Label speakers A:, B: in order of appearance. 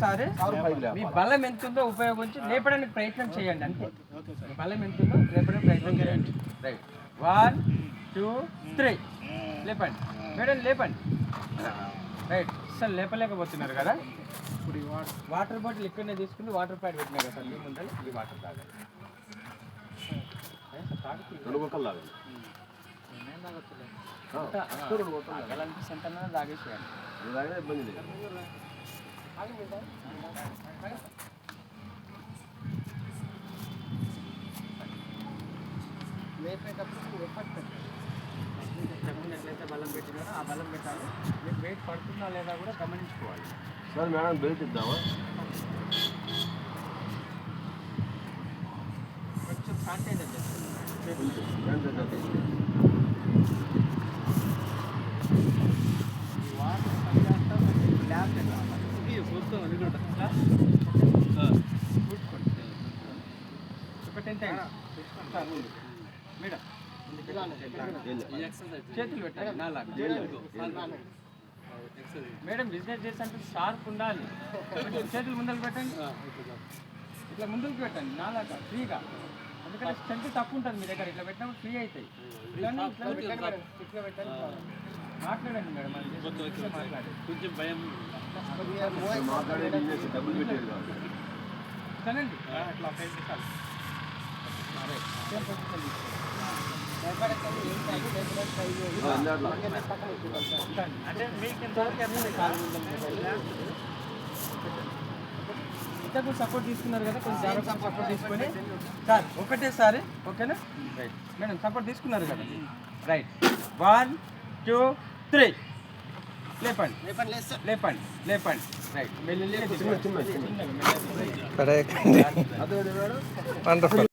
A: ఒకటేసారి మీ బలం ఎంత ఉందో ఉపయోగించి లేపడానికి ప్రయత్నం చేయండి అంతే. మీ బలం ఎంత ఉందో లేపడానికి ప్రయత్నం చేయండి. రైట్, 1 2 3 లేపండి మేడం, లేపండి. రైట్, అసలు లేపలేకపోతున్నారు కదా. ఇప్పుడు ఈ వాటర్ బాటిల్ ఇక్కడనే తీసుకుని వాటర్ ప్యాడ్ పెట్టినారు కదా సార్, మీ ముందర ఈ వాటర్ తాగాలి. సెంటర్ తాగేసేయాలి. లేపేటప్పుడు ఎఫర్ట్ పెట్టాలి. ఎట్లయితే బలం పెట్టినారో ఆ బలం పెట్టాలి. మీకు వెయిట్ పడుతుందా లేదా కూడా గమనించుకోవాలి.
B: సార్ మేడం బెల్ట్ ఇద్దామా?
A: కొంచెం స్టార్ట్ అయ్యేది మేడం. చేతులు పెట్టాలి నాలాగా. మేడం బిజినెస్ చేస్తే షార్ప్ ఉండాలి. చేతులు ముందరకు పెట్టండి, ఇట్లా ముందుకు పెట్టండి నాలాగా ఫ్రీగా. ఎందుకంటే స్ట్రెంత్ తక్కువ ఉంటుంది మీ దగ్గర. ఇట్లా పెట్టినప్పుడు ఫ్రీ అవుతాయి. ఇట్లా పెట్టండి. మాట్లాడండి మేడం, మాట్లాడండి. కొంచెం భయం చనండి. అట్లా 5 నిమిషాలు అంటే మీకు ఇంతకు సపోర్ట్ తీసుకున్నారు కదా, కొంచెం జాగ్రత్త సపోర్ట్ తీసుకొని సార్ ఒకటేసారి. ఓకేనా? రైట్ మేడం, సపోర్ట్ తీసుకున్నారు కదా. రైట్, 1 2 3 లేపండి లేపండి లేపండి. రైట్, మెల్లి